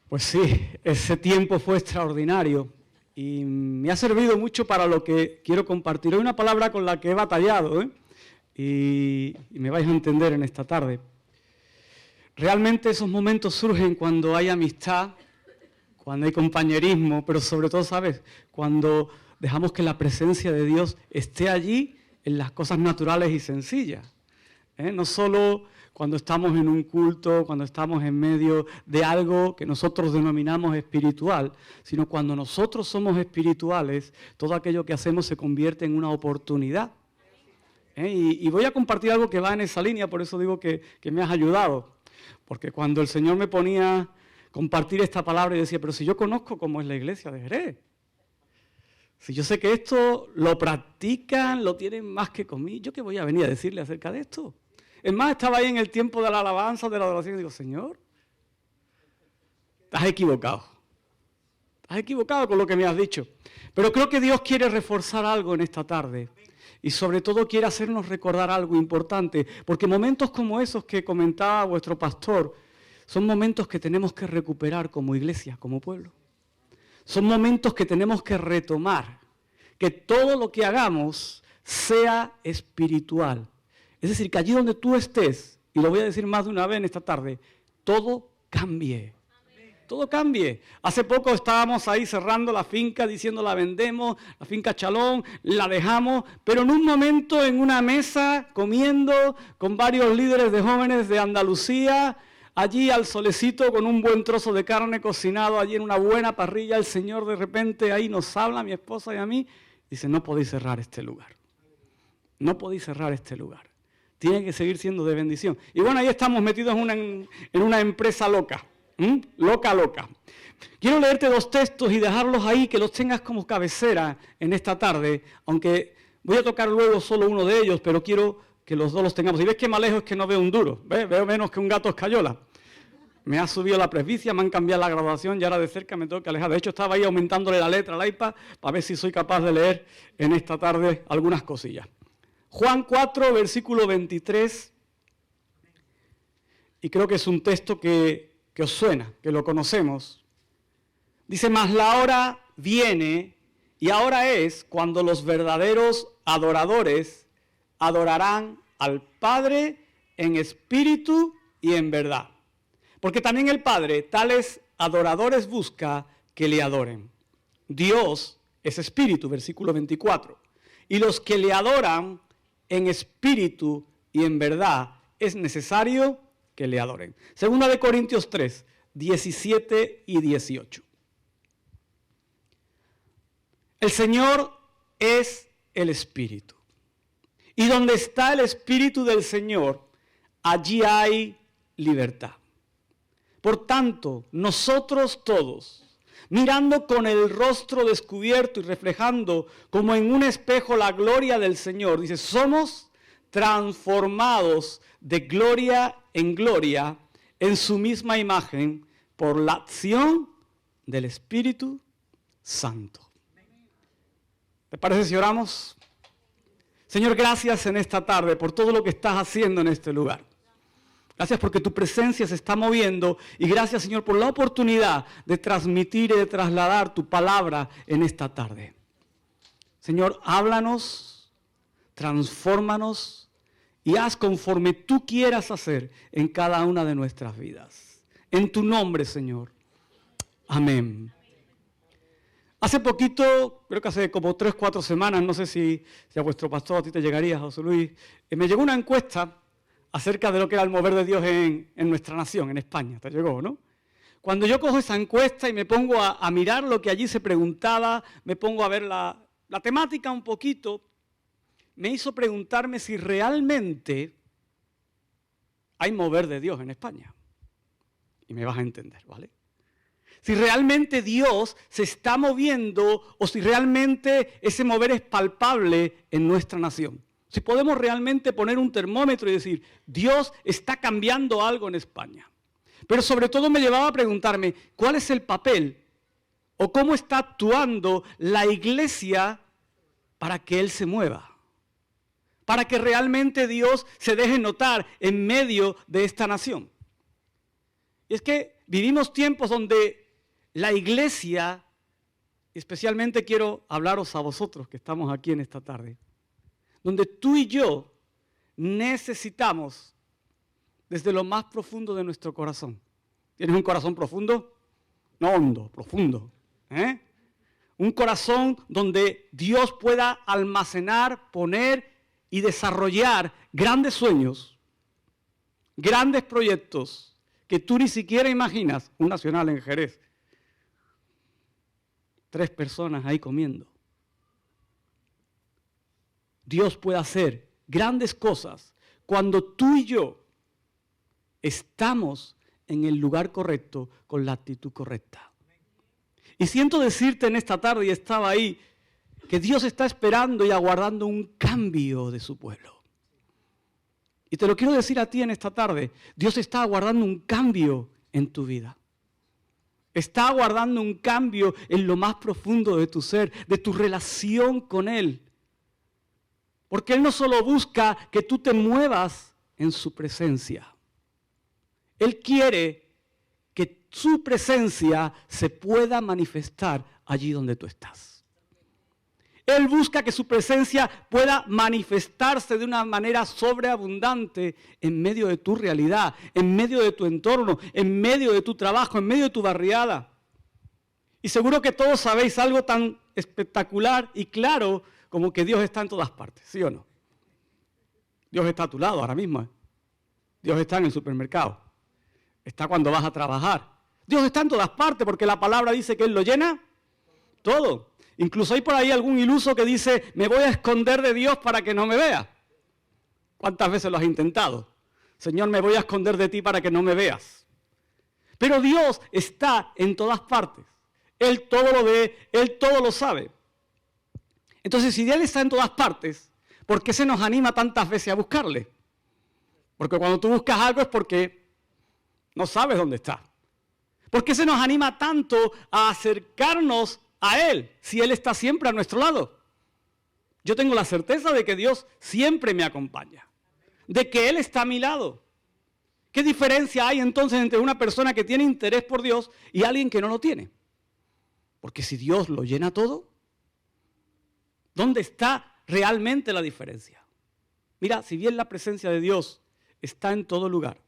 Pues sí, ese tiempo fue extraordinario y me ha servido mucho para lo que quiero compartir. Hoy una palabra con la que he batallado, y me vais a entender en esta tarde. Realmente esos momentos surgen cuando hay amistad, cuando hay compañerismo, pero sobre todo, ¿sabes?, cuando dejamos que la presencia de Dios esté allí en las cosas naturales y sencillas. No solo cuando estamos en un culto, cuando estamos en medio de algo que nosotros denominamos espiritual, sino cuando nosotros somos espirituales, todo aquello que hacemos se convierte en una oportunidad. Y voy a compartir algo que va en esa línea, por eso digo que me has ayudado. Porque cuando el Señor me ponía a compartir esta palabra y decía, pero si yo conozco cómo es la iglesia de Jerez, si yo sé que esto lo practican, lo tienen más que conmigo, ¿yo qué voy a venir a decirle acerca de esto? Es más, estaba ahí en el tiempo de la alabanza, de la adoración, y digo, Señor, estás equivocado. Estás equivocado con lo que me has dicho. Pero creo que Dios quiere reforzar algo en esta tarde. Y sobre todo quiere hacernos recordar algo importante. Porque momentos como esos que comentaba vuestro pastor, son momentos que tenemos que recuperar como iglesia, como pueblo. Son momentos que tenemos que retomar. Que todo lo que hagamos sea espiritual. Es decir, que allí donde tú estés, y lo voy a decir más de una vez en esta tarde, todo cambie. Todo cambie. Hace poco estábamos ahí cerrando la finca, diciendo la vendemos, la finca Chalón, la dejamos, pero en un momento en una mesa, comiendo con varios líderes de jóvenes de Andalucía, allí al solecito con un buen trozo de carne cocinado, allí en una buena parrilla, el Señor de repente ahí nos habla, a mi esposa y a mí, dice, no podéis cerrar este lugar. No podéis cerrar este lugar. Tiene que seguir siendo de bendición. Y bueno, ahí estamos metidos en una empresa loca. Loca. Quiero leerte dos textos y dejarlos ahí, que los tengas como cabecera en esta tarde, aunque voy a tocar luego solo uno de ellos, pero quiero que los dos los tengamos. Y ves que me alejo es que no veo un duro, ¿ves? Veo menos que un gato escayola. Me ha subido la presbicia, me han cambiado la graduación y ahora de cerca me tengo que alejar. De hecho, estaba ahí aumentándole la letra al iPad para ver si soy capaz de leer en esta tarde algunas cosillas. Juan 4, versículo 23, y creo que es un texto que os suena, que lo conocemos. Dice, mas la hora viene, y ahora es cuando los verdaderos adoradores adorarán al Padre en espíritu y en verdad. Porque también el Padre tales adoradores busca que le adoren. Dios es espíritu, versículo 24, y los que le adoran en espíritu y en verdad es necesario que le adoren. Segunda de Corintios 3, 17 y 18. El Señor es el Espíritu. Y donde está el Espíritu del Señor, allí hay libertad. Por tanto, nosotros todos, mirando con el rostro descubierto y reflejando como en un espejo la gloria del Señor, dice, somos transformados de gloria en gloria en su misma imagen por la acción del Espíritu Santo. ¿Te parece si oramos? Señor, gracias en esta tarde por todo lo que estás haciendo en este lugar. Gracias porque tu presencia se está moviendo y gracias, Señor, por la oportunidad de transmitir y de trasladar tu palabra en esta tarde. Señor, háblanos, transfórmanos y haz conforme tú quieras hacer en cada una de nuestras vidas. En tu nombre, Señor. Amén. Hace poquito, creo que hace como 3 o 4 semanas, no sé si a vuestro pastor, a ti te llegaría, José Luis, me llegó una encuesta acerca de lo que era el mover de Dios en nuestra nación, en España. Te llegó, ¿no? Cuando yo cojo esa encuesta y me pongo a mirar lo que allí se preguntaba, me pongo a ver la temática un poquito, me hizo preguntarme si realmente hay mover de Dios en España. Y me vas a entender, ¿vale? Si realmente Dios se está moviendo o si realmente ese mover es palpable en nuestra nación. Si podemos realmente poner un termómetro y decir, Dios está cambiando algo en España. Pero sobre todo me llevaba a preguntarme, ¿cuál es el papel o cómo está actuando la iglesia para que Él se mueva? Para que realmente Dios se deje notar en medio de esta nación. Y es que Vivimos tiempos donde la iglesia, especialmente quiero hablaros a vosotros que estamos aquí en esta tarde, donde tú y yo necesitamos desde lo más profundo de nuestro corazón. ¿Tienes un corazón profundo? No hondo, profundo. Un corazón donde Dios pueda almacenar, poner y desarrollar grandes sueños, grandes proyectos que tú ni siquiera imaginas. Un nacional en Jerez. 3 personas ahí comiendo. Dios puede hacer grandes cosas cuando tú y yo estamos en el lugar correcto con la actitud correcta. Y siento decirte en esta tarde, y estaba ahí, que Dios está esperando y aguardando un cambio de su pueblo. Y te lo quiero decir a ti en esta tarde, Dios está aguardando un cambio en tu vida. Está aguardando un cambio en lo más profundo de tu ser, de tu relación con Él. Porque Él no solo busca que tú te muevas en su presencia. Él quiere que su presencia se pueda manifestar allí donde tú estás. Él busca que su presencia pueda manifestarse de una manera sobreabundante en medio de tu realidad, en medio de tu entorno, en medio de tu trabajo, en medio de tu barriada. Y seguro que todos sabéis algo tan espectacular y claro como que Dios está en todas partes, ¿sí o no? Dios está a tu lado ahora mismo. Dios está en el supermercado. Está cuando vas a trabajar. Dios está en todas partes porque la palabra dice que Él lo llena todo. Incluso hay por ahí algún iluso que dice, me voy a esconder de Dios para que no me vea. ¿Cuántas veces lo has intentado? Señor, me voy a esconder de ti para que no me veas. Pero Dios está en todas partes. Él todo lo ve, Él todo lo sabe. Entonces, si Él está en todas partes, ¿por qué se nos anima tantas veces a buscarle? Porque cuando tú buscas algo es porque no sabes dónde está. ¿Por qué se nos anima tanto a acercarnos a Él si Él está siempre a nuestro lado? Yo tengo la certeza de que Dios siempre me acompaña, de que Él está a mi lado. ¿Qué diferencia hay entonces entre una persona que tiene interés por Dios y alguien que no lo tiene? Porque si Dios lo llena todo, ¿dónde está realmente la diferencia? Mira, si bien la presencia de Dios está en todo lugar,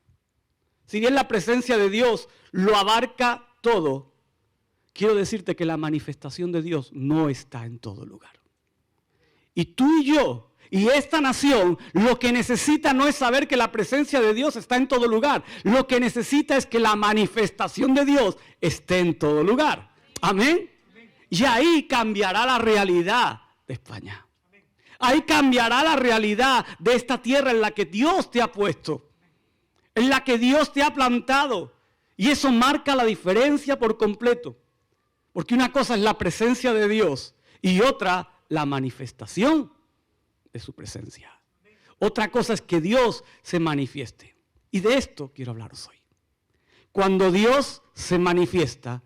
si bien la presencia de Dios lo abarca todo, quiero decirte que la manifestación de Dios no está en todo lugar. Y tú y yo, y esta nación, lo que necesita no es saber que la presencia de Dios está en todo lugar. Lo que necesita es que la manifestación de Dios esté en todo lugar. Amén. Y ahí cambiará la realidad de España. Ahí cambiará la realidad de esta tierra en la que Dios te ha puesto, en la que Dios te ha plantado. Y eso marca la diferencia por completo. Porque una cosa es la presencia de Dios y otra la manifestación de su presencia. Otra cosa es que Dios se manifieste. Y de esto quiero hablaros hoy. Cuando Dios se manifiesta,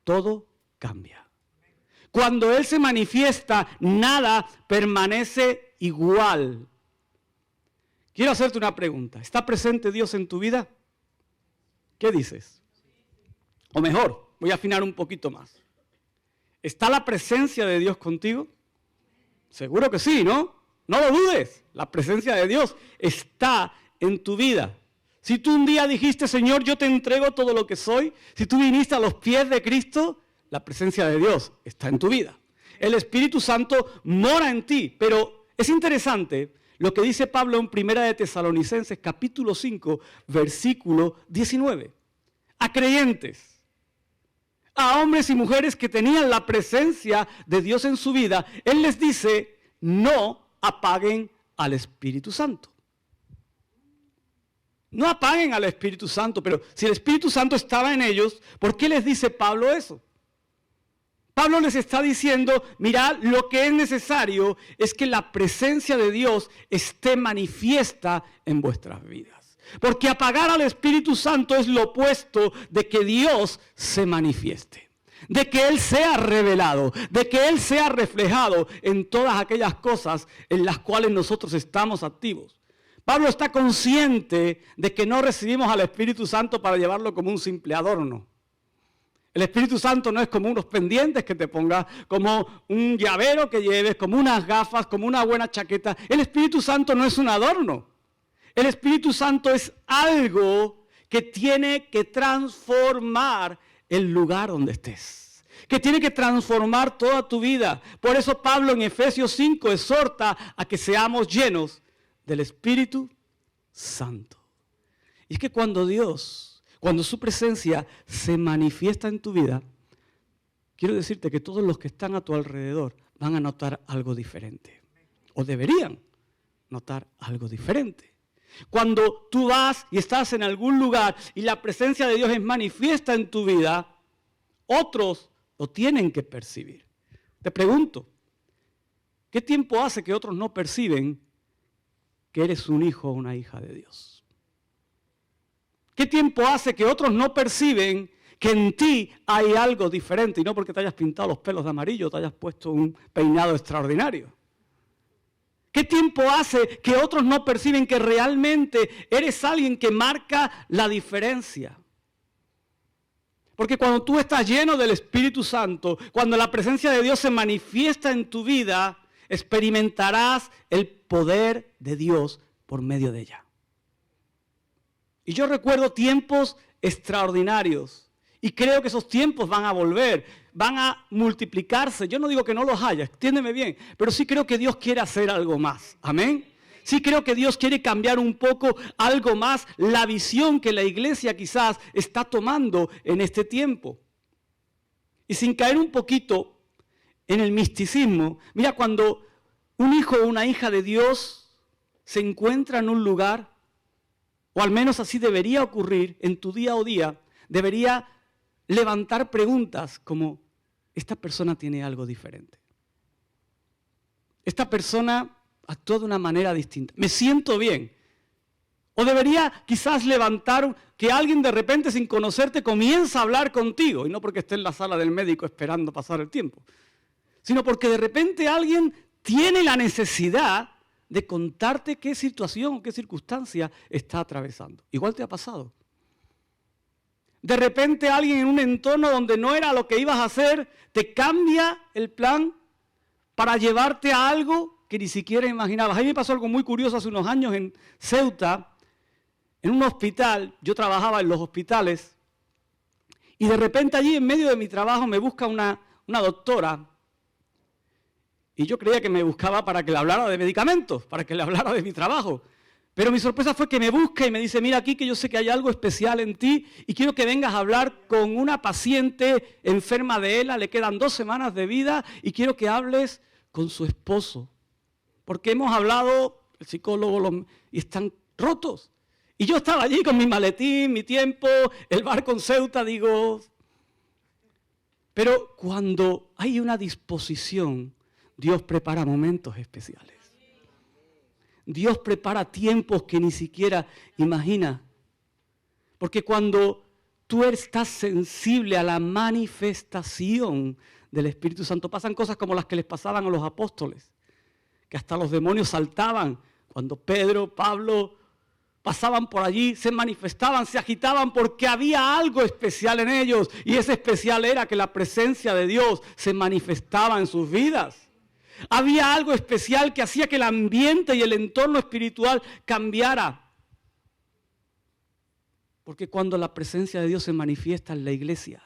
todo cambia. Cuando Él se manifiesta, nada permanece igual. Quiero hacerte una pregunta. ¿Está presente Dios en tu vida? ¿Qué dices? O mejor, voy a afinar un poquito más. ¿Está la presencia de Dios contigo? Seguro que sí, ¿no? No lo dudes. La presencia de Dios está en tu vida. Si tú un día dijiste, Señor, yo te entrego todo lo que soy, si tú viniste a los pies de Cristo, la presencia de Dios está en tu vida. El Espíritu Santo mora en ti. Pero es interesante lo que dice Pablo en 1 de Tesalonicenses, capítulo 5, versículo 19. A creyentes, a hombres y mujeres que tenían la presencia de Dios en su vida, Él les dice, no apaguen al Espíritu Santo. No apaguen al Espíritu Santo, pero si el Espíritu Santo estaba en ellos, ¿por qué les dice Pablo eso? Pablo les está diciendo, mirad, lo que es necesario es que la presencia de Dios esté manifiesta en vuestras vidas. Porque apagar al Espíritu Santo es lo opuesto de que Dios se manifieste, de que Él sea revelado, de que Él sea reflejado en todas aquellas cosas en las cuales nosotros estamos activos. Pablo está consciente de que no recibimos al Espíritu Santo para llevarlo como un simple adorno. El Espíritu Santo no es como unos pendientes que te pongas, como un llavero que lleves, como unas gafas, como una buena chaqueta. El Espíritu Santo no es un adorno. El Espíritu Santo es algo que tiene que transformar el lugar donde estés, que tiene que transformar toda tu vida. Por eso Pablo en Efesios 5 exhorta a que seamos llenos del Espíritu Santo. Y es que cuando su presencia se manifiesta en tu vida, quiero decirte que todos los que están a tu alrededor van a notar algo diferente. O deberían notar algo diferente. Cuando tú vas y estás en algún lugar y la presencia de Dios es manifiesta en tu vida, otros lo tienen que percibir. Te pregunto, ¿qué tiempo hace que otros no perciben que eres un hijo o una hija de Dios? ¿Qué tiempo hace que otros no perciben que en ti hay algo diferente? Y no porque te hayas pintado los pelos de amarillo o te hayas puesto un peinado extraordinario. ¿Qué tiempo hace que otros no perciben que realmente eres alguien que marca la diferencia? Porque cuando tú estás lleno del Espíritu Santo, cuando la presencia de Dios se manifiesta en tu vida, experimentarás el poder de Dios por medio de ella. Y yo recuerdo tiempos extraordinarios y creo que esos tiempos van a volver, van a multiplicarse. Yo no digo que no los haya, entiéndeme bien, pero sí creo que Dios quiere hacer algo más. Amén. Sí creo que Dios quiere cambiar un poco algo más la visión que la iglesia quizás está tomando en este tiempo. Y sin caer un poquito en el misticismo, mira, cuando un hijo o una hija de Dios se encuentra en un lugar, o al menos así debería ocurrir en tu día a día, debería levantar preguntas como, esta persona tiene algo diferente. Esta persona actúa de una manera distinta. Me siento bien. O debería quizás levantar que alguien de repente sin conocerte comienza a hablar contigo, y no porque esté en la sala del médico esperando pasar el tiempo, sino porque de repente alguien tiene la necesidad de contarte qué situación o qué circunstancia está atravesando. Igual te ha pasado. De repente alguien en un entorno donde no era lo que ibas a hacer, te cambia el plan para llevarte a algo que ni siquiera imaginabas. A mí me pasó algo muy curioso hace unos años en Ceuta, en un hospital. Yo trabajaba en los hospitales y de repente allí en medio de mi trabajo me busca una doctora. Y yo creía que me buscaba para que le hablara de medicamentos, para que le hablara de mi trabajo. Pero mi sorpresa fue que me busca y me dice, mira aquí que yo sé que hay algo especial en ti y quiero que vengas a hablar con una paciente enferma de ELA, le quedan 2 semanas de vida y quiero que hables con su esposo. Porque hemos hablado, el psicólogo, y están rotos. Y yo estaba allí con mi maletín, mi tiempo, el barco en Ceuta, digo. Pero cuando hay una disposición, Dios prepara momentos especiales. Dios prepara tiempos que ni siquiera imaginas. Porque cuando tú estás sensible a la manifestación del Espíritu Santo, pasan cosas como las que les pasaban a los apóstoles, que hasta los demonios saltaban cuando Pedro, Pablo pasaban por allí, se manifestaban, se agitaban porque había algo especial en ellos. Y ese especial era que la presencia de Dios se manifestaba en sus vidas. Había algo especial que hacía que el ambiente y el entorno espiritual cambiara. Porque cuando la presencia de Dios se manifiesta en la iglesia,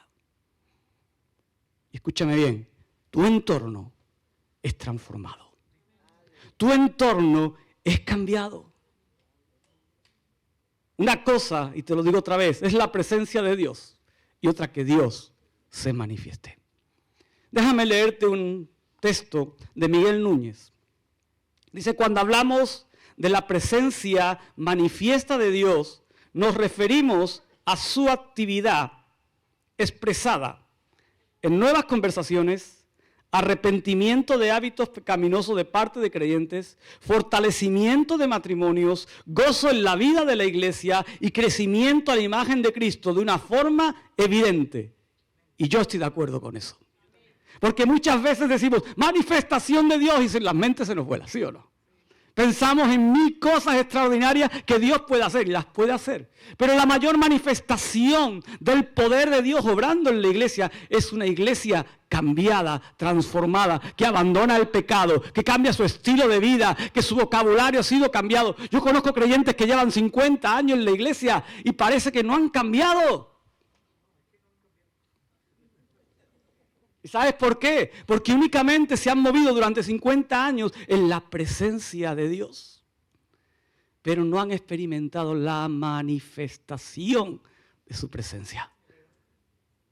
escúchame bien, tu entorno es transformado. Tu entorno es cambiado. Una cosa, y te lo digo otra vez, es la presencia de Dios y otra que Dios se manifieste. Déjame leerte un texto de Miguel Núñez. Dice, cuando hablamos de la presencia manifiesta de Dios, nos referimos a su actividad expresada en nuevas conversaciones, arrepentimiento de hábitos pecaminosos de parte de creyentes, fortalecimiento de matrimonios, gozo en la vida de la iglesia y crecimiento a la imagen de Cristo de una forma evidente. Y yo estoy de acuerdo con eso. Porque muchas veces decimos, manifestación de Dios, y en las mentes se nos vuela, ¿sí o no? Pensamos en 1000 cosas extraordinarias que Dios puede hacer, y las puede hacer. Pero la mayor manifestación del poder de Dios obrando en la iglesia es una iglesia cambiada, transformada, que abandona el pecado, que cambia su estilo de vida, que su vocabulario ha sido cambiado. Yo conozco creyentes que llevan 50 años en la iglesia y parece que no han cambiado. ¿Y sabes por qué? Porque únicamente se han movido durante 50 años en la presencia de Dios. Pero no han experimentado la manifestación de su presencia.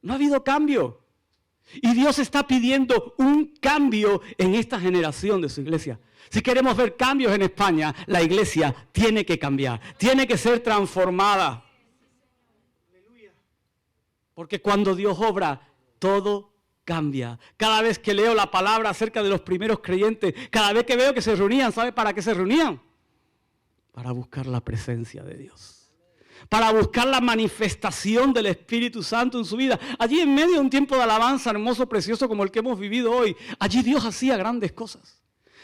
No ha habido cambio. Y Dios está pidiendo un cambio en esta generación de su iglesia. Si queremos ver cambios en España, la iglesia tiene que cambiar, tiene que ser transformada. Porque cuando Dios obra, todo cambia. Cada vez que leo la palabra acerca de los primeros creyentes, cada vez que veo que se reunían, ¿sabe para qué se reunían? Para buscar la presencia de Dios. Para buscar la manifestación del Espíritu Santo en su vida. Allí en medio de un tiempo de alabanza hermoso, precioso como el que hemos vivido hoy, allí Dios hacía grandes cosas.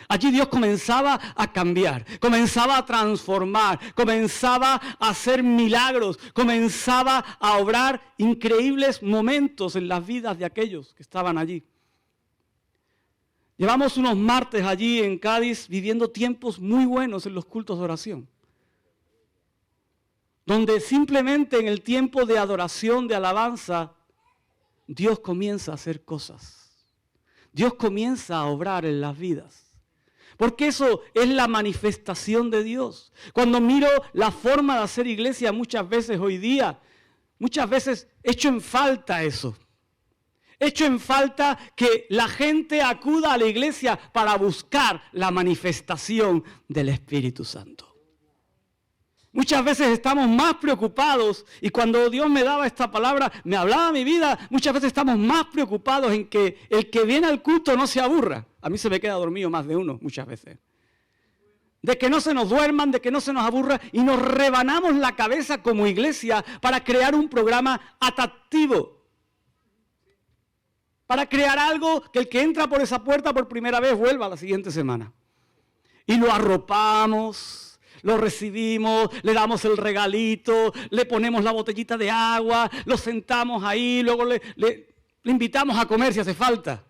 Allí Dios comenzaba a cambiar, comenzaba a transformar, comenzaba a hacer milagros, comenzaba a obrar increíbles momentos en las vidas de aquellos que estaban allí. Llevamos unos martes allí en Cádiz viviendo tiempos muy buenos en los cultos de oración, donde simplemente en el tiempo de adoración, de alabanza, Dios comienza a hacer cosas. Dios comienza a obrar en las vidas. Porque eso es la manifestación de Dios. Cuando miro la forma de hacer iglesia muchas veces hoy día, muchas veces echo en falta eso. Echo en falta que la gente acuda a la iglesia para buscar la manifestación del Espíritu Santo. Muchas veces estamos más preocupados, y cuando Dios me daba esta palabra, me hablaba mi vida, muchas veces estamos más preocupados en que el que viene al culto no se aburra. A mí se me queda dormido más de uno muchas veces. De que no se nos duerman, de que no se nos aburra, y nos rebanamos la cabeza como iglesia para crear un programa atractivo. Para crear algo que el que entra por esa puerta por primera vez vuelva la siguiente semana. Y lo arropamos. Lo recibimos, le damos el regalito, le ponemos la botellita de agua, lo sentamos ahí, luego le invitamos a comer si hace falta.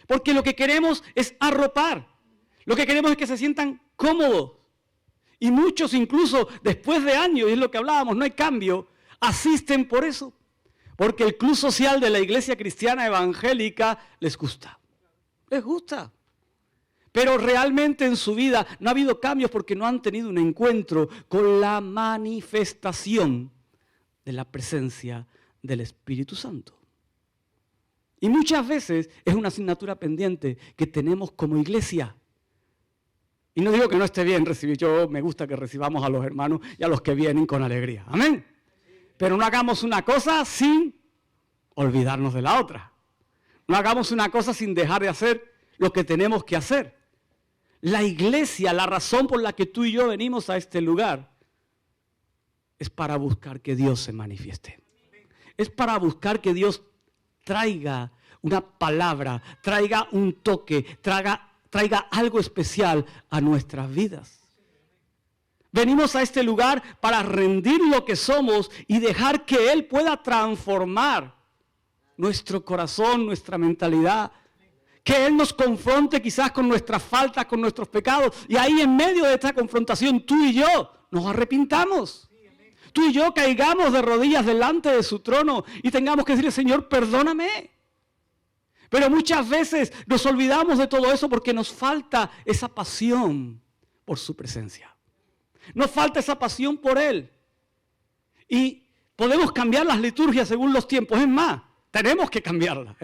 Porque lo que queremos es arropar. Lo que queremos es que se sientan cómodos. Y muchos incluso después de años, y es lo que hablábamos, no hay cambio, asisten por eso. Porque el club social de la iglesia cristiana evangélica les gusta. Les gusta. Pero realmente en su vida no ha habido cambios porque no han tenido un encuentro con la manifestación de la presencia del Espíritu Santo. Y muchas veces es una asignatura pendiente que tenemos como iglesia. Y no digo que no esté bien recibir, yo me gusta que recibamos a los hermanos y a los que vienen con alegría. Amén. Pero no hagamos una cosa sin olvidarnos de la otra. No hagamos una cosa sin dejar de hacer lo que tenemos que hacer. La iglesia, la razón por la que tú y yo venimos a este lugar, es para buscar que Dios se manifieste. Es para buscar que Dios traiga una palabra, traiga un toque, traiga algo especial a nuestras vidas. Venimos a este lugar para rendir lo que somos y dejar que Él pueda transformar nuestro corazón, nuestra mentalidad. Que Él nos confronte quizás con nuestras faltas, con nuestros pecados. Y ahí en medio de esta confrontación, tú y yo nos arrepintamos. Tú y yo caigamos de rodillas delante de su trono y tengamos que decirle, Señor, perdóname. Pero muchas veces nos olvidamos de todo eso porque nos falta esa pasión por su presencia. Nos falta esa pasión por Él. Y podemos cambiar las liturgias según los tiempos. Es más, tenemos que cambiarlas.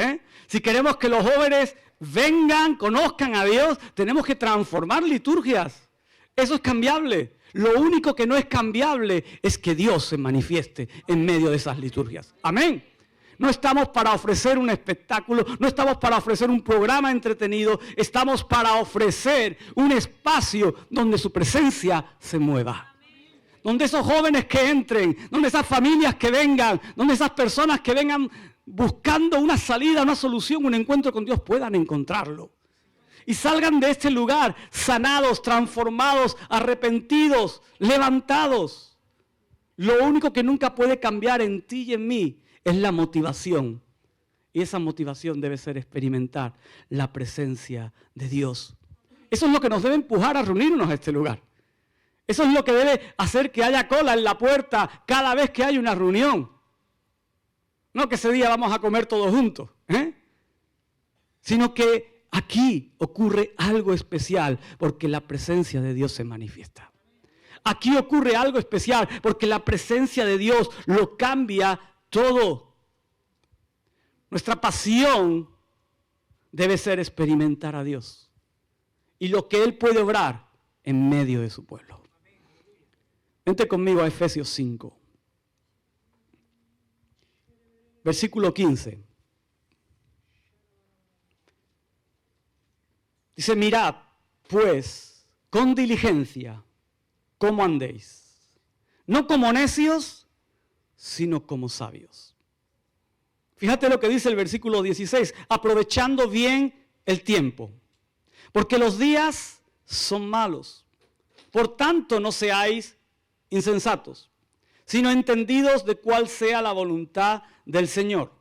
Si queremos que los jóvenes vengan, conozcan a Dios, tenemos que transformar liturgias. Eso es cambiable. Lo único que no es cambiable es que Dios se manifieste en medio de esas liturgias. Amén. No estamos para ofrecer un espectáculo, no estamos para ofrecer un programa entretenido, estamos para ofrecer un espacio donde su presencia se mueva. Donde esos jóvenes que entren, donde esas familias que vengan, donde esas personas que vengan buscando una salida, una solución, un encuentro con Dios, puedan encontrarlo. y salgan de este lugar sanados, transformados, arrepentidos, levantados. Lo único que nunca puede cambiar en ti y en mí es la motivación. Y esa motivación debe ser experimentar la presencia de Dios. Eso es lo que nos debe empujar a reunirnos a este lugar. Eso es lo que debe hacer que haya cola en la puerta cada vez que hay una reunión. No que ese día vamos a comer todos juntos, sino que aquí ocurre algo especial porque la presencia de Dios se manifiesta. Aquí ocurre algo especial porque la presencia de Dios lo cambia todo. Nuestra pasión debe ser experimentar a Dios y lo que Él puede obrar en medio de su pueblo. Vente conmigo a Efesios 5, versículo 15. Dice, mirad, pues, con diligencia, cómo andéis, no como necios, sino como sabios. Fíjate lo que dice el versículo 16, aprovechando bien el tiempo, porque los días son malos. Por tanto, no seáis insensatos, sino entendidos de cuál sea la voluntad del Señor.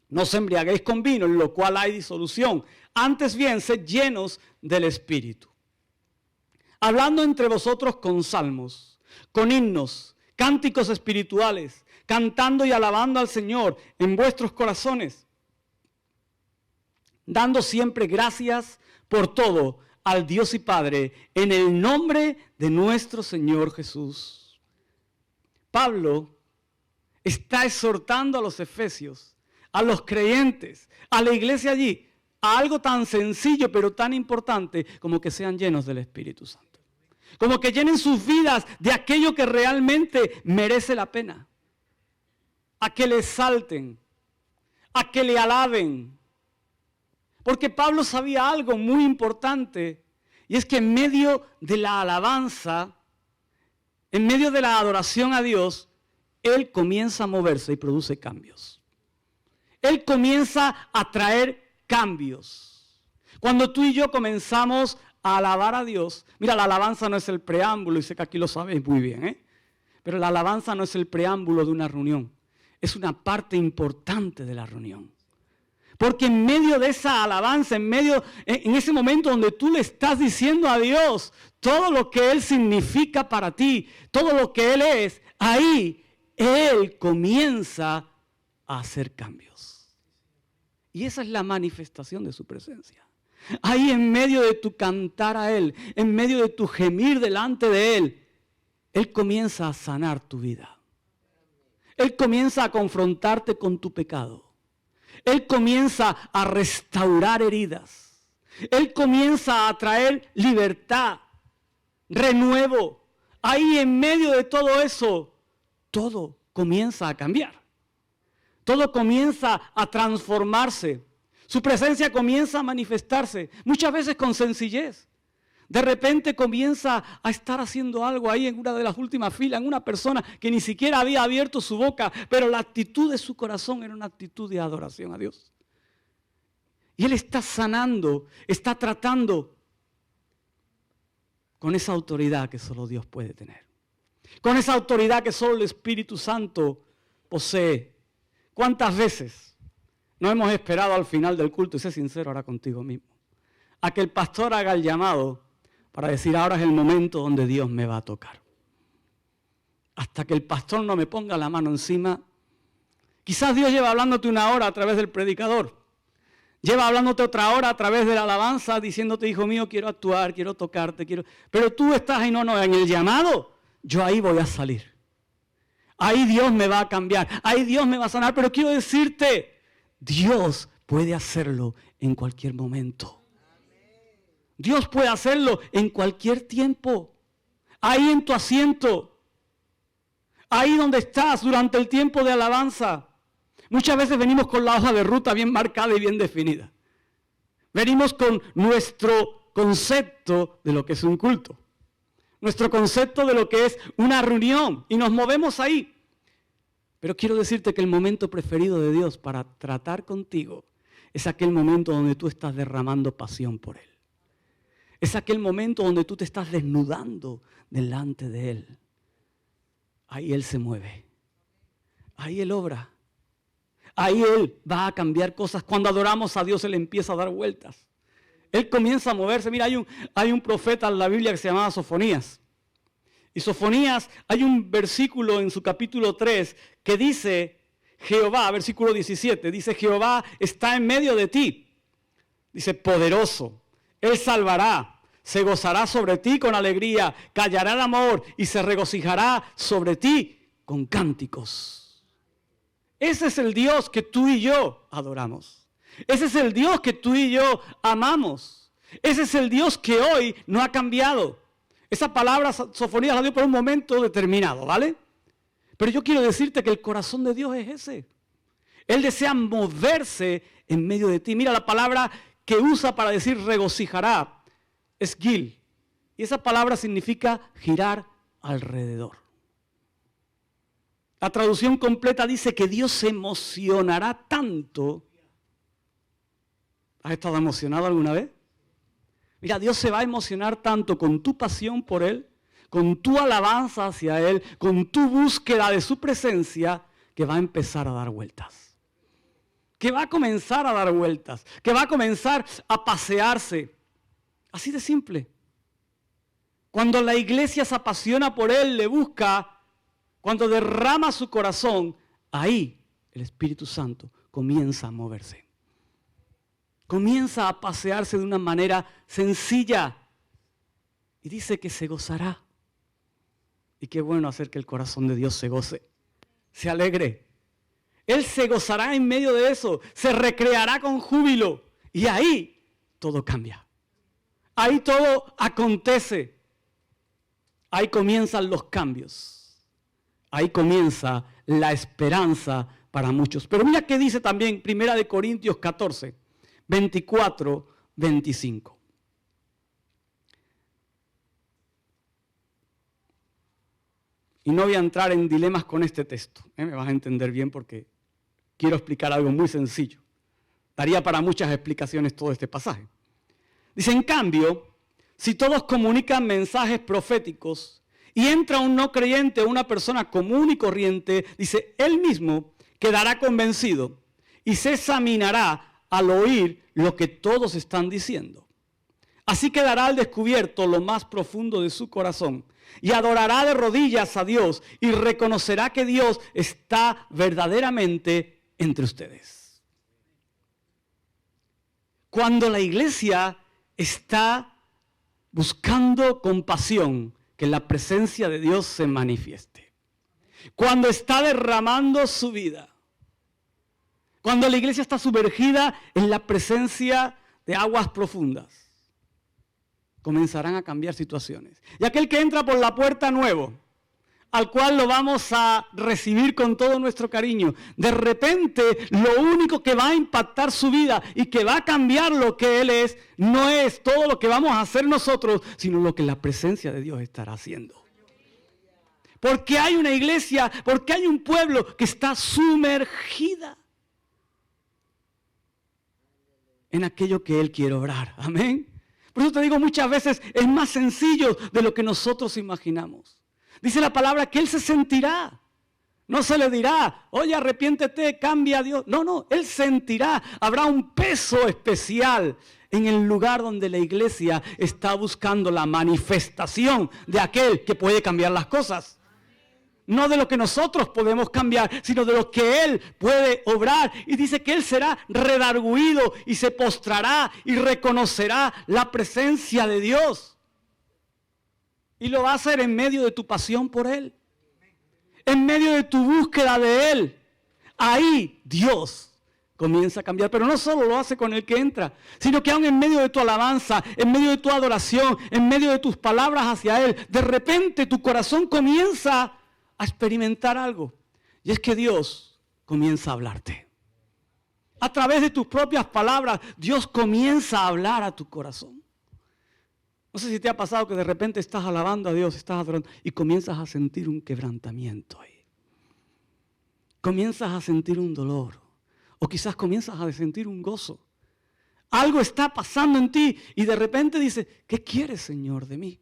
No os embriaguéis con vino, en lo cual hay disolución. Antes bien, sed llenos del Espíritu, hablando entre vosotros con salmos, con himnos, cánticos espirituales, cantando y alabando al Señor en vuestros corazones, dando siempre gracias por todo al Dios y Padre, en el nombre de nuestro Señor Jesús. Pablo está exhortando a los efesios, a los creyentes, a la iglesia allí, a algo tan sencillo pero tan importante como que sean llenos del Espíritu Santo. Como que llenen sus vidas de aquello que realmente merece la pena. A que le exalten, a que le alaben. Porque Pablo sabía algo muy importante, y es que en medio de la alabanza, en medio de la adoración a Dios, Él comienza a moverse y produce cambios. Él comienza a traer cambios. Cuando tú y yo comenzamos a alabar a Dios, mira, la alabanza no es el preámbulo, y sé que aquí lo sabéis muy bien, pero la alabanza no es el preámbulo de una reunión. Es una parte importante de la reunión. Porque en medio de esa alabanza, en ese momento donde tú le estás diciendo a Dios todo lo que Él significa para ti, todo lo que Él es, ahí Él comienza a hacer cambios. Y esa es la manifestación de su presencia. Ahí en medio de tu cantar a Él, en medio de tu gemir delante de Él, Él comienza a sanar tu vida. Él comienza a confrontarte con tu pecado. Él comienza a restaurar heridas. Él comienza a traer libertad, renuevo. Ahí en medio de todo eso, todo comienza a cambiar. Todo comienza a transformarse. Su presencia comienza a manifestarse, muchas veces con sencillez. De repente comienza a estar haciendo algo ahí en una de las últimas filas, en una persona que ni siquiera había abierto su boca, pero la actitud de su corazón era una actitud de adoración a Dios. Y Él está sanando, está tratando con esa autoridad que solo Dios puede tener. Con esa autoridad que solo el Espíritu Santo posee. ¿Cuántas veces no hemos esperado al final del culto, y sé sincero ahora contigo mismo, a que el pastor haga el llamado para decir, ahora es el momento donde Dios me va a tocar? Hasta que el pastor no me ponga la mano encima. Quizás Dios lleva hablándote una hora a través del predicador. Lleva hablándote otra hora a través de la alabanza, diciéndote, hijo mío, quiero actuar, quiero tocarte, quiero... Pero tú estás ahí, no, en el llamado, yo ahí voy a salir. Ahí Dios me va a cambiar, ahí Dios me va a sanar. Pero quiero decirte, Dios puede hacerlo en cualquier momento. Dios puede hacerlo en cualquier tiempo. Ahí en tu asiento. Ahí donde estás durante el tiempo de alabanza. Muchas veces venimos con la hoja de ruta bien marcada y bien definida. Venimos con nuestro concepto de lo que es un culto. Nuestro concepto de lo que es una reunión. Y nos movemos ahí. Pero quiero decirte que el momento preferido de Dios para tratar contigo Es aquel momento donde tú estás derramando pasión por Él. Es aquel momento donde tú te estás desnudando delante de Él. Ahí Él se mueve. Ahí Él obra. Ahí Él va a cambiar cosas. Cuando adoramos a Dios, Él empieza a dar vueltas. Él comienza a moverse. Mira, hay un profeta en la Biblia que se llamaba Sofonías. Y Sofonías, hay un versículo en su capítulo 3 que dice, Jehová, versículo 17, dice, Jehová está en medio de ti. Dice, poderoso, Él salvará, se gozará sobre ti con alegría, callará el amor y se regocijará sobre ti con cánticos. Ese es el Dios que tú y yo adoramos. Ese es el Dios que tú y yo amamos. Ese es el Dios que hoy no ha cambiado. Esa palabra Sofonías la dio por un momento determinado, ¿vale? Pero yo quiero decirte que el corazón de Dios es ese. Él desea moverse en medio de ti. Mira, la palabra que usa para decir regocijará es gil. Y esa palabra significa girar alrededor. La traducción completa dice que Dios se emocionará tanto. ¿Has estado emocionado alguna vez? Mira, Dios se va a emocionar tanto con tu pasión por Él, con tu alabanza hacia Él, con tu búsqueda de su presencia, que va a empezar a dar vueltas. Que va a comenzar a dar vueltas. Que va a comenzar a pasearse. Así de simple. Cuando la iglesia se apasiona por Él, le busca, cuando derrama su corazón, ahí el Espíritu Santo comienza a moverse. Comienza a pasearse de una manera sencilla. Y dice que se gozará. Y qué bueno hacer que el corazón de Dios se goce, se alegre. Él se gozará en medio de eso, se recreará con júbilo. Y ahí todo cambia. Ahí todo acontece. Ahí comienzan los cambios. Ahí comienza la esperanza para muchos. Pero mira qué dice también 1 Corintios 14, 24, 25. Y no voy a entrar en dilemas con este texto. Me vas a entender bien porque quiero explicar algo muy sencillo. Daría para muchas explicaciones todo este pasaje. Dice, en cambio, si todos comunican mensajes proféticos y entra un no creyente o una persona común y corriente, dice, él mismo quedará convencido y se examinará al oír lo que todos están diciendo. Así quedará al descubierto lo más profundo de su corazón y adorará de rodillas a Dios y reconocerá que Dios está verdaderamente entre ustedes. Cuando la iglesia está buscando con pasión que la presencia de Dios se manifieste, cuando está derramando su vida, cuando la iglesia está sumergida en la presencia de aguas profundas, comenzarán a cambiar situaciones. Y aquel que entra por la puerta nuevo, al cual lo vamos a recibir con todo nuestro cariño, de repente lo único que va a impactar su vida y que va a cambiar lo que él es, no es todo lo que vamos a hacer nosotros, sino lo que la presencia de Dios estará haciendo. Porque hay una iglesia, porque hay un pueblo que está sumergida en aquello que Él quiere obrar. Amén. Por eso te digo, muchas veces es más sencillo de lo que nosotros imaginamos. Dice la palabra que Él se sentirá. No se le dirá, oye, arrepiéntete, cambia a Dios. No, Él sentirá. Habrá un peso especial en el lugar donde la iglesia está buscando la manifestación de aquel que puede cambiar las cosas. No de lo que nosotros podemos cambiar, sino de lo que Él puede obrar. Y dice que Él será redarguido y se postrará y reconocerá la presencia de Dios. Y lo va a hacer en medio de tu pasión por Él. En medio de tu búsqueda de Él. Ahí Dios comienza a cambiar. Pero no solo lo hace con el que entra, sino que aún en medio de tu alabanza, en medio de tu adoración, en medio de tus palabras hacia Él, de repente tu corazón comienza a experimentar algo. Y es que Dios comienza a hablarte. A través de tus propias palabras, Dios comienza a hablar a tu corazón. No sé si te ha pasado que de repente estás alabando a Dios, estás adorando y comienzas a sentir un quebrantamiento ahí. Comienzas a sentir un dolor. O quizás comienzas a sentir un gozo. Algo está pasando en ti y de repente dices, ¿qué quieres, Señor, de mí?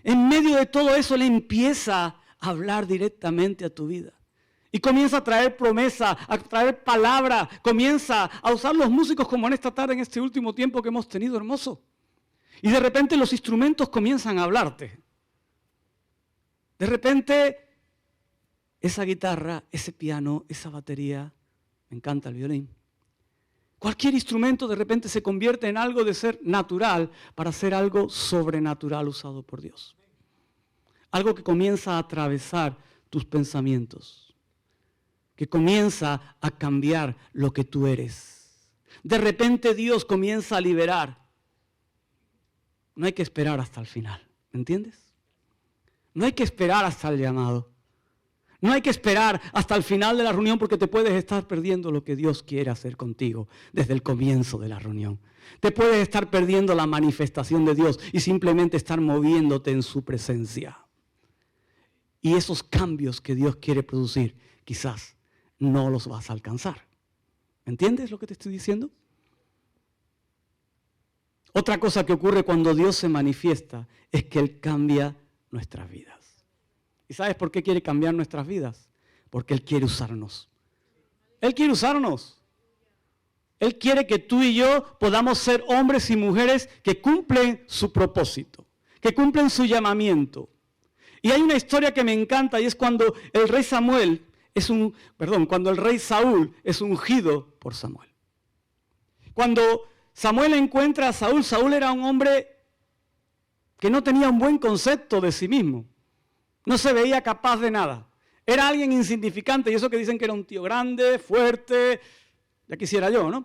En medio de todo eso, Él empieza a hablar directamente a tu vida. Y comienza a traer promesa, a traer palabra, comienza a usar los músicos como en esta tarde, en este último tiempo que hemos tenido hermoso. Y de repente los instrumentos comienzan a hablarte. De repente esa guitarra, ese piano, esa batería, me encanta el violín. Cualquier instrumento de repente se convierte en algo de ser natural para ser algo sobrenatural usado por Dios. Algo que comienza a atravesar tus pensamientos, que comienza a cambiar lo que tú eres. De repente Dios comienza a liberar. No hay que esperar hasta el final, ¿me entiendes? No hay que esperar hasta el llamado. No hay que esperar hasta el final de la reunión porque te puedes estar perdiendo lo que Dios quiere hacer contigo desde el comienzo de la reunión. Te puedes estar perdiendo la manifestación de Dios y simplemente estar moviéndote en su presencia. Y esos cambios que Dios quiere producir, quizás no los vas a alcanzar. ¿Me entiendes lo que te estoy diciendo? Otra cosa que ocurre cuando Dios se manifiesta es que Él cambia nuestras vidas. ¿Y sabes por qué quiere cambiar nuestras vidas? Porque Él quiere usarnos. Él quiere usarnos. Él quiere que tú y yo podamos ser hombres y mujeres que cumplen su propósito, que cumplen su llamamiento. Y hay una historia que me encanta y es cuando el rey cuando el rey Saúl es ungido por Samuel. Cuando Samuel encuentra a Saúl, Saúl era un hombre que no tenía un buen concepto de sí mismo. No se veía capaz de nada. Era alguien insignificante y eso que dicen que era un tío grande, fuerte, ya quisiera yo, ¿no?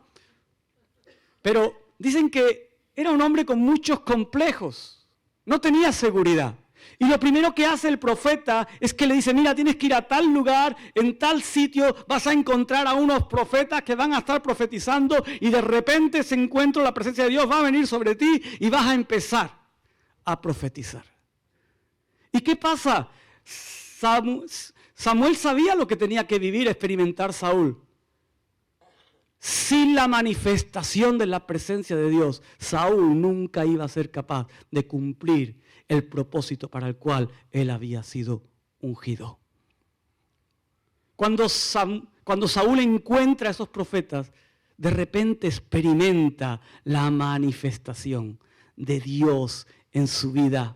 Pero dicen que era un hombre con muchos complejos. No tenía seguridad. Y lo primero que hace el profeta es que le dice, mira, tienes que ir a tal lugar, en tal sitio, vas a encontrar a unos profetas que van a estar profetizando y de repente ese encuentro, la presencia de Dios va a venir sobre ti y vas a empezar a profetizar. ¿Y qué pasa? Samuel sabía lo que tenía que vivir, experimentar Saúl. Sin la manifestación de la presencia de Dios, Saúl nunca iba a ser capaz de cumplir el propósito para el cual él había sido ungido. Cuando Saúl encuentra a esos profetas, de repente experimenta la manifestación de Dios en su vida.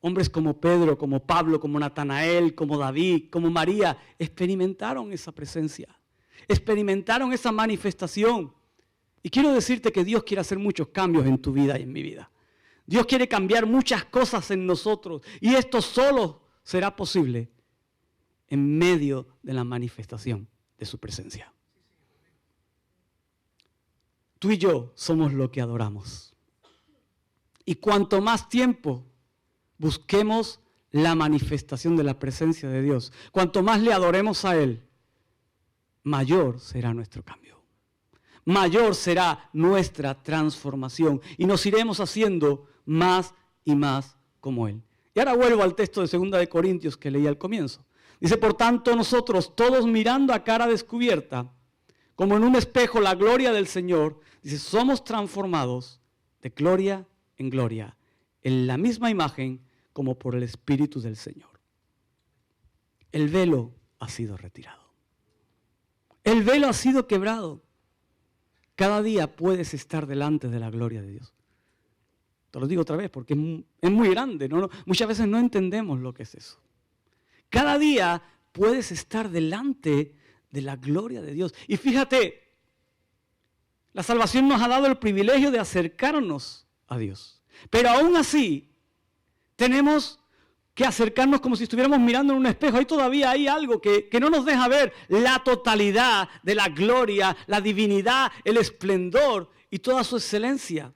Hombres como Pedro, como Pablo, como Natanael, como David, como María, experimentaron esa presencia, experimentaron esa manifestación. Y quiero decirte que Dios quiere hacer muchos cambios en tu vida y en mi vida. Dios quiere cambiar muchas cosas en nosotros y esto solo será posible en medio de la manifestación de su presencia. Tú y yo somos lo que adoramos. Y cuanto más tiempo busquemos la manifestación de la presencia de Dios, cuanto más le adoremos a Él, mayor será nuestro cambio. Mayor será nuestra transformación y nos iremos haciendo más y más como Él. Y ahora vuelvo al texto de 2 Corintios que leí al comienzo. Dice, por tanto, nosotros todos mirando a cara descubierta, como en un espejo la gloria del Señor, dice, somos transformados de gloria en gloria, en la misma imagen como por el Espíritu del Señor. El velo ha sido retirado. El velo ha sido quebrado. Cada día puedes estar delante de la gloria de Dios. Te lo digo otra vez porque es muy grande, ¿no? Muchas veces no entendemos lo que es eso. Cada día puedes estar delante de la gloria de Dios. Y fíjate, la salvación nos ha dado el privilegio de acercarnos a Dios. Pero aún así, tenemos que acercarnos como si estuviéramos mirando en un espejo. Ahí todavía hay algo que no nos deja ver la totalidad de la gloria, la divinidad, el esplendor y toda su excelencia.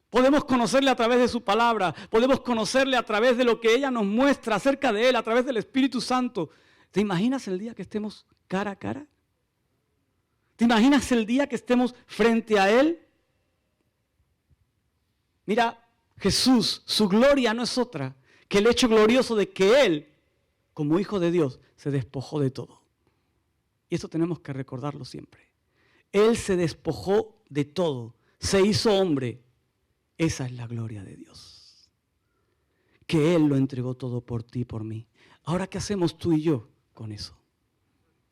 Podemos conocerle a través de su palabra, podemos conocerle a través de lo que ella nos muestra acerca de Él, a través del Espíritu Santo. ¿Te imaginas el día que estemos cara a cara? ¿Te imaginas el día que estemos frente a Él? Mira, Jesús, su gloria no es otra que el hecho glorioso de que Él, como Hijo de Dios, se despojó de todo. Y eso tenemos que recordarlo siempre. Él se despojó de todo, se hizo hombre. Esa es la gloria de Dios. Que Él lo entregó todo por ti y por mí. Ahora, ¿qué hacemos tú y yo con eso?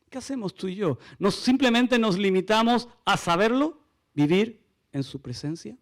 ¿Qué hacemos tú y yo? ¿Simplemente nos limitamos a saberlo, vivir en su presencia?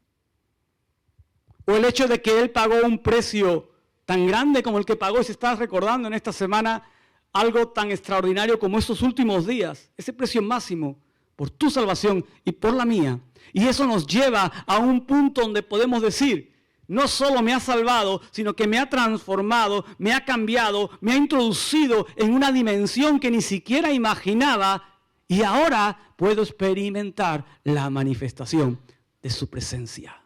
¿O el hecho de que Él pagó un precio tan grande como el que pagó, y si estás recordando en esta semana algo tan extraordinario como estos últimos días, ese precio máximo por tu salvación y por la mía? Y eso nos lleva a un punto donde podemos decir, no solo me ha salvado, sino que me ha transformado, me ha cambiado, me ha introducido en una dimensión que ni siquiera imaginaba, y ahora puedo experimentar la manifestación de su presencia.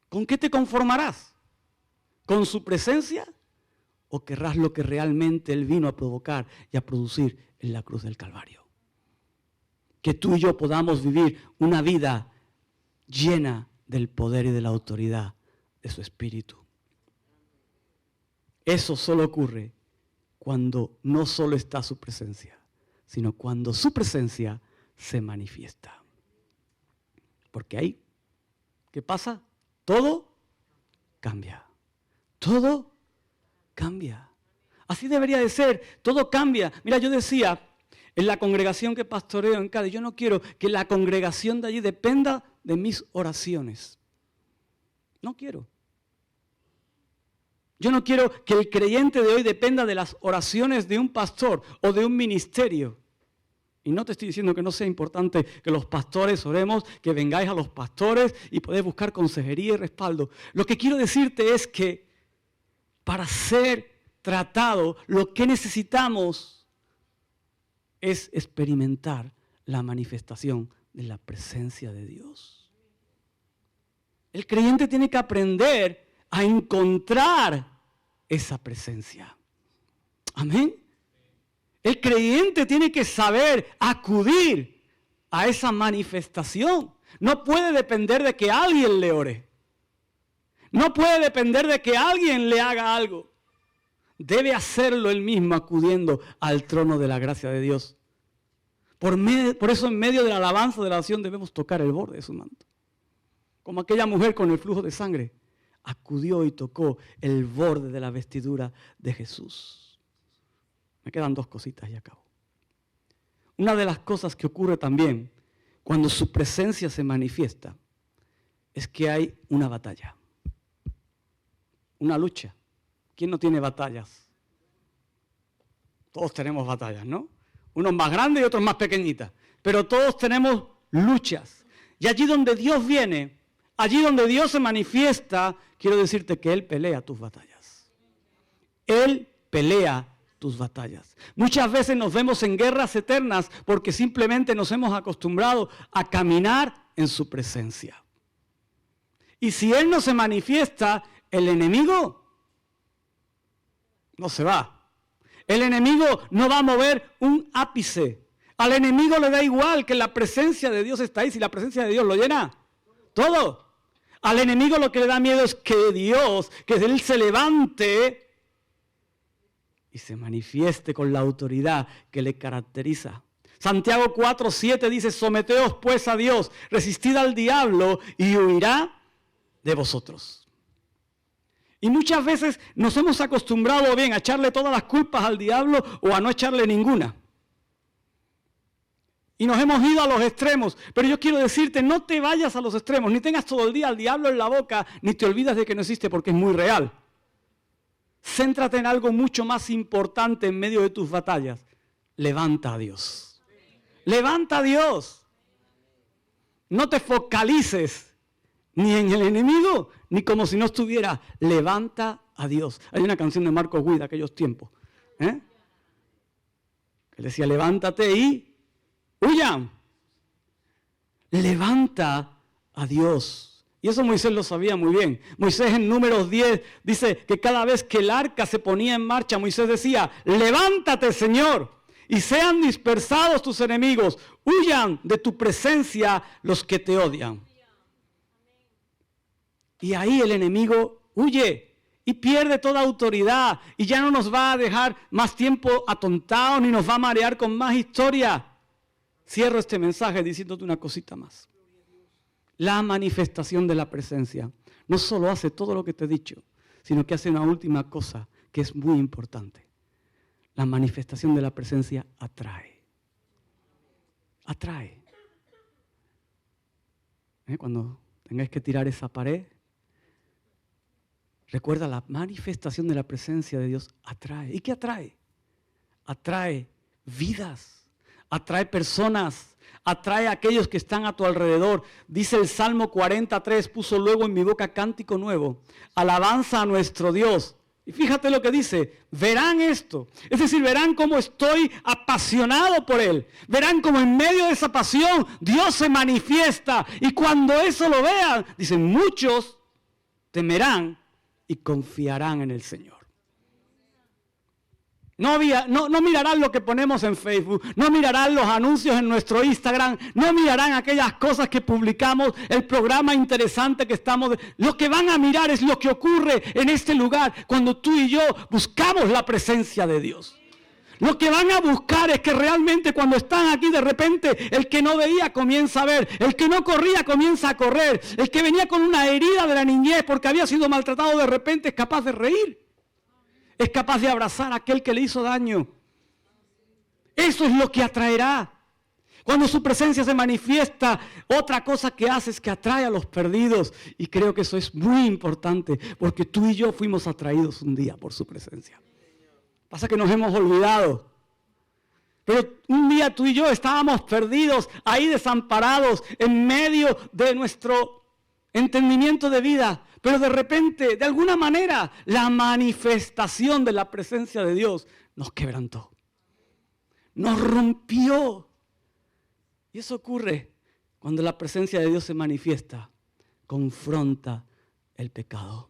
¿Con qué te conformarás? ¿Con su presencia? ¿O querrás lo que realmente Él vino a provocar y a producir en la cruz del Calvario? Que tú y yo podamos vivir una vida llena del poder y de la autoridad de su Espíritu. Eso solo ocurre cuando no solo está su presencia, sino cuando su presencia se manifiesta. Porque ahí, ¿qué pasa? Todo cambia. Todo cambia. Así debería de ser. Todo cambia. Mira, yo decía en la congregación que pastoreo en Cádiz, yo no quiero que la congregación de allí dependa de mis oraciones. No quiero. Yo no quiero que el creyente de hoy dependa de las oraciones de un pastor o de un ministerio. Y no te estoy diciendo que no sea importante que los pastores oremos, que vengáis a los pastores y podéis buscar consejería y respaldo. Lo que quiero decirte es que para ser tratado, lo que necesitamos es experimentar la manifestación de la presencia de Dios. El creyente tiene que aprender a encontrar esa presencia. Amén. El creyente tiene que saber acudir a esa manifestación. No puede depender de que alguien le ore. No puede depender de que alguien le haga algo. Debe hacerlo él mismo acudiendo al trono de la gracia de Dios. Por eso en medio de la alabanza de la oración debemos tocar el borde de su manto. Como aquella mujer con el flujo de sangre acudió y tocó el borde de la vestidura de Jesús. Me quedan 2 cositas y acabo. Una de las cosas que ocurre también cuando su presencia se manifiesta es que hay una batalla, una lucha. ¿Quién no tiene batallas? Todos tenemos batallas, ¿no? Unos más grandes y otros más pequeñitas. Pero todos tenemos luchas. Y allí donde Dios viene, allí donde Dios se manifiesta, quiero decirte que Él pelea tus batallas. Él pelea tus batallas. Muchas veces nos vemos en guerras eternas porque simplemente nos hemos acostumbrado a caminar en su presencia. Y si Él no se manifiesta, el enemigo no se va. El enemigo no va a mover un ápice. Al enemigo le da igual que la presencia de Dios está ahí. Si la presencia de Dios lo llena, todo. Al enemigo lo que le da miedo es que Dios, que Él se levante y se manifieste con la autoridad que le caracteriza. Santiago 4:7 dice, someteos pues a Dios, resistid al diablo y huirá de vosotros. Y muchas veces nos hemos acostumbrado bien a echarle todas las culpas al diablo o a no echarle ninguna. Y nos hemos ido a los extremos. Pero yo quiero decirte, no te vayas a los extremos, ni tengas todo el día al diablo en la boca, ni te olvidas de que no existe porque es muy real. Céntrate en algo mucho más importante en medio de tus batallas. Levanta a Dios. Levanta a Dios. No te focalices ni en el enemigo, ni como si no estuviera. Levanta a Dios. Hay una canción de Marcos Witt de aquellos tiempos. Que decía, levántate y huyan. Levanta a Dios. Y eso Moisés lo sabía muy bien. Moisés en Números 10 dice que cada vez que el arca se ponía en marcha, Moisés decía, levántate, Señor, y sean dispersados tus enemigos, huyan de tu presencia los que te odian. Y ahí el enemigo huye y pierde toda autoridad y ya no nos va a dejar más tiempo atontados ni nos va a marear con más historia. Cierro este mensaje diciéndote una cosita más. La manifestación de la presencia no solo hace todo lo que te he dicho, sino que hace una última cosa que es muy importante. La manifestación de la presencia atrae. Atrae. Cuando tengáis que tirar esa pared, recuerda, la manifestación de la presencia de Dios atrae. ¿Y qué atrae? Atrae vidas, atrae personas, atrae a aquellos que están a tu alrededor. Dice el Salmo 43, puso luego en mi boca cántico nuevo, alabanza a nuestro Dios. Y fíjate lo que dice, verán esto, es decir, verán cómo estoy apasionado por Él, verán cómo en medio de esa pasión Dios se manifiesta, y cuando eso lo vean, dicen, muchos temerán y confiarán en el Señor. No mirarán lo que ponemos en Facebook, no mirarán los anuncios en nuestro Instagram, no mirarán aquellas cosas que publicamos, el programa interesante que estamos... Lo que van a mirar es lo que ocurre en este lugar cuando tú y yo buscamos la presencia de Dios. Lo que van a buscar es que realmente cuando están aquí de repente el que no veía comienza a ver, el que no corría comienza a correr, el que venía con una herida de la niñez porque había sido maltratado de repente es capaz de reír. Es capaz de abrazar a aquel que le hizo daño. Eso es lo que atraerá. Cuando su presencia se manifiesta, otra cosa que hace es que atrae a los perdidos. Y creo que eso es muy importante, porque tú y yo fuimos atraídos un día por su presencia. Pasa que nos hemos olvidado. Pero un día tú y yo estábamos perdidos, ahí desamparados, en medio de nuestro entendimiento de vida. Pero de repente, de alguna manera, la manifestación de la presencia de Dios nos quebrantó, nos rompió. Y eso ocurre cuando la presencia de Dios se manifiesta, confronta el pecado.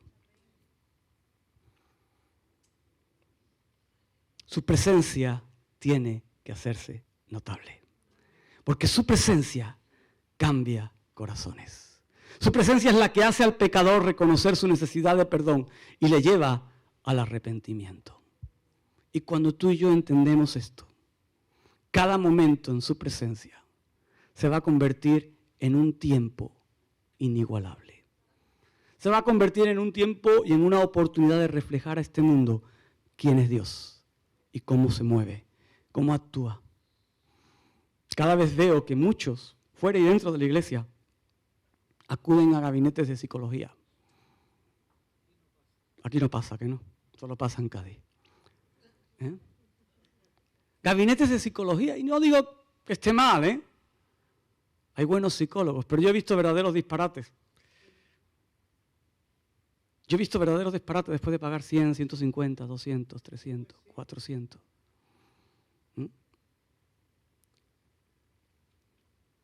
Su presencia tiene que hacerse notable, porque su presencia cambia corazones. Su presencia es la que hace al pecador reconocer su necesidad de perdón y le lleva al arrepentimiento. Y cuando tú y yo entendemos esto, cada momento en su presencia se va a convertir en un tiempo inigualable. Se va a convertir en un tiempo y en una oportunidad de reflejar a este mundo quién es Dios y cómo se mueve, cómo actúa. Cada vez veo que muchos, fuera y dentro de la iglesia, acuden a gabinetes de psicología. Aquí no pasa, ¿que no? Solo pasa en Cádiz. Gabinetes de psicología, y no digo que esté mal, ¿eh? Hay buenos psicólogos, pero yo he visto verdaderos disparates. Yo he visto verdaderos disparates después de pagar 100, 150, 200, 300, 400.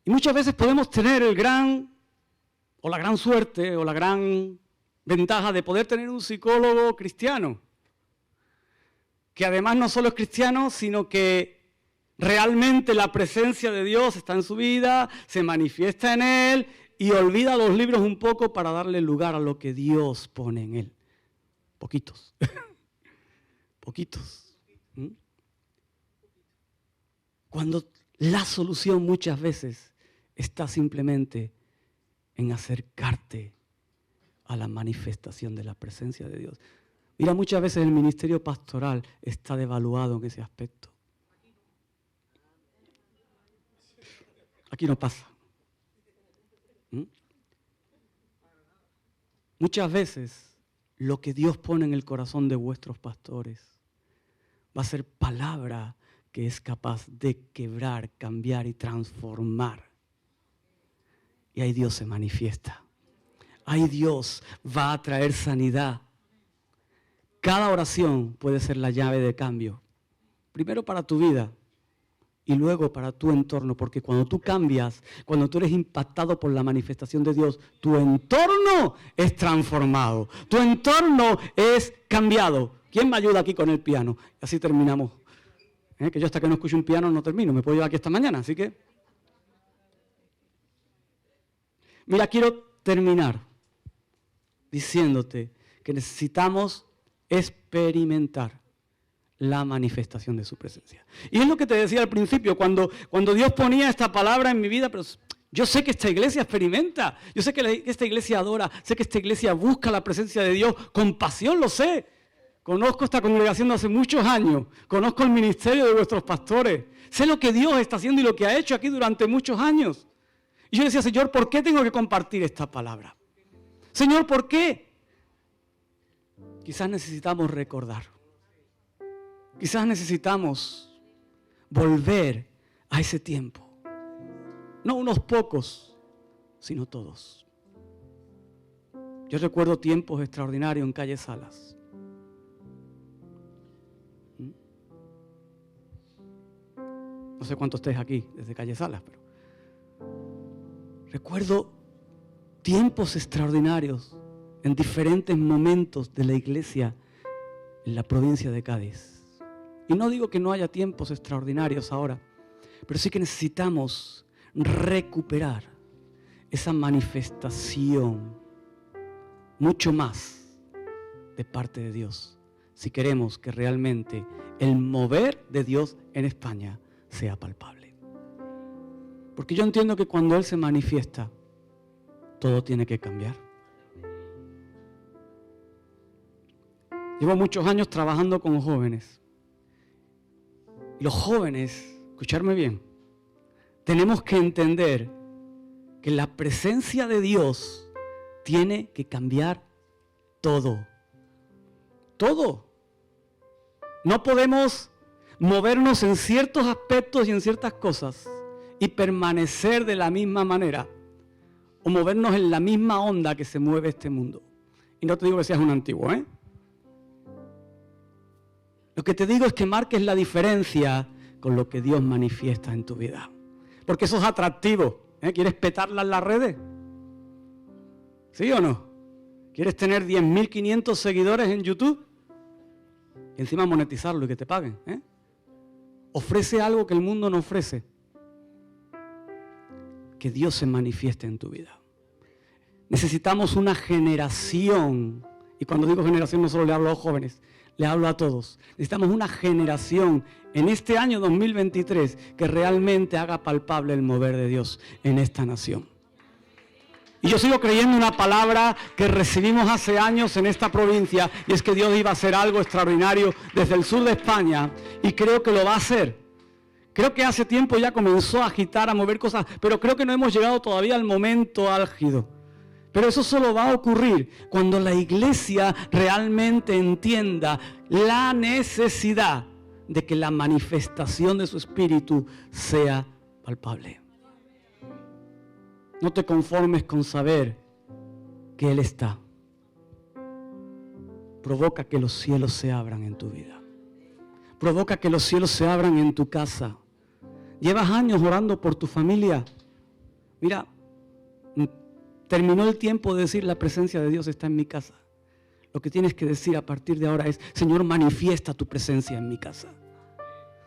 Y muchas veces podemos tener la gran suerte o la gran ventaja de poder tener un psicólogo cristiano, que además no solo es cristiano, sino que realmente la presencia de Dios está en su vida, se manifiesta en él y olvida los libros un poco para darle lugar a lo que Dios pone en él. Poquitos. Poquitos. Cuando la solución muchas veces está simplemente en acercarte a la manifestación de la presencia de Dios. Mira, muchas veces el ministerio pastoral está devaluado en ese aspecto. Aquí no pasa. Muchas veces lo que Dios pone en el corazón de vuestros pastores va a ser palabra que es capaz de quebrar, cambiar y transformar. Y ahí Dios se manifiesta. Ahí Dios va a traer sanidad. Cada oración puede ser la llave de cambio. Primero para tu vida y luego para tu entorno. Porque cuando tú cambias, cuando tú eres impactado por la manifestación de Dios, tu entorno es transformado. Tu entorno es cambiado. ¿Quién me ayuda aquí con el piano? Así terminamos. Que yo hasta que no escuche un piano no termino. Me puedo llevar aquí esta mañana, así que... Mira, quiero terminar diciéndote que necesitamos experimentar la manifestación de su presencia. Y es lo que te decía al principio, cuando Dios ponía esta palabra en mi vida, pero yo sé que esta iglesia experimenta, yo sé que esta iglesia adora, sé que esta iglesia busca la presencia de Dios con pasión, lo sé. Conozco esta congregación de hace muchos años, conozco el ministerio de vuestros pastores, sé lo que Dios está haciendo y lo que ha hecho aquí durante muchos años. Y yo decía, Señor, ¿por qué tengo que compartir esta palabra? Señor, ¿por qué? Quizás necesitamos recordar. Quizás necesitamos volver a ese tiempo. No unos pocos, sino todos. Yo recuerdo tiempos extraordinarios en Calle Salas. No sé cuántos estéis aquí desde Calle Salas, pero recuerdo tiempos extraordinarios en diferentes momentos de la iglesia en la provincia de Cádiz. Y no digo que no haya tiempos extraordinarios ahora, pero sí que necesitamos recuperar esa manifestación mucho más de parte de Dios, si queremos que realmente el mover de Dios en España sea palpable. Porque yo entiendo que cuando Él se manifiesta, todo tiene que cambiar. Llevo muchos años trabajando con jóvenes. Y los jóvenes, escucharme bien, tenemos que entender que la presencia de Dios tiene que cambiar todo. Todo. No podemos movernos en ciertos aspectos y en ciertas cosas y permanecer de la misma manera o movernos en la misma onda que se mueve este mundo. Y no te digo que seas un antiguo, ¿eh? Lo que te digo es que marques la diferencia con lo que Dios manifiesta en tu vida. Porque eso es atractivo. ¿Quieres petarla en las redes? ¿Sí o no? ¿Quieres tener 10.500 seguidores en YouTube? Y encima monetizarlo y que te paguen. Ofrece algo que el mundo no ofrece. Que Dios se manifieste en tu vida. Necesitamos una generación. Y cuando digo generación no solo le hablo a los jóvenes, le hablo a todos. Necesitamos una generación en este año 2023 que realmente haga palpable el mover de Dios en esta nación. Y yo sigo creyendo una palabra que recibimos hace años en esta provincia, y es que Dios iba a hacer algo extraordinario desde el sur de España, y creo que lo va a hacer. Creo que hace tiempo ya comenzó a agitar, a mover cosas, pero creo que no hemos llegado todavía al momento álgido. Pero eso solo va a ocurrir cuando la iglesia realmente entienda la necesidad de que la manifestación de su espíritu sea palpable. No te conformes con saber que Él está. Provoca que los cielos se abran en tu vida. Provoca que los cielos se abran en tu casa. Llevas años orando por tu familia. Mira, terminó el tiempo de decir la presencia de Dios está en mi casa. Lo que tienes que decir a partir de ahora es: Señor, manifiesta tu presencia en mi casa.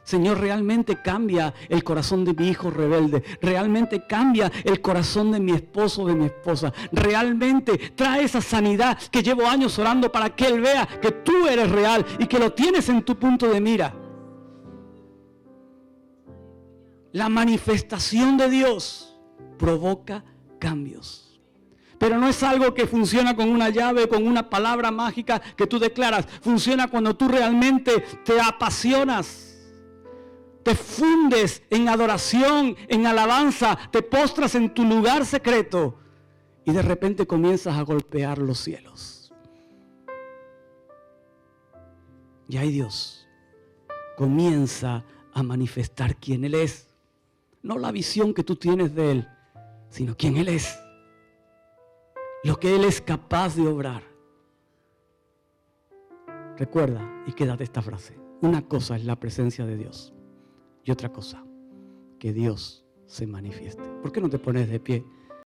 Señor, realmente cambia el corazón de mi hijo rebelde. Realmente cambia el corazón de mi esposo o de mi esposa. Realmente trae esa sanidad que llevo años orando para que Él vea que tú eres real y que lo tienes en tu punto de mira. La manifestación de Dios provoca cambios. Pero no es algo que funciona con una llave, con una palabra mágica que tú declaras. Funciona cuando tú realmente te apasionas. Te fundes en adoración, en alabanza, te postras en tu lugar secreto y de repente comienzas a golpear los cielos. Y ahí Dios comienza a manifestar quién Él es. No la visión que tú tienes de Él, sino quién Él es. Lo que Él es capaz de obrar. Recuerda y quédate esta frase. Una cosa es la presencia de Dios. Y otra cosa, que Dios se manifieste. ¿Por qué no te pones de pie?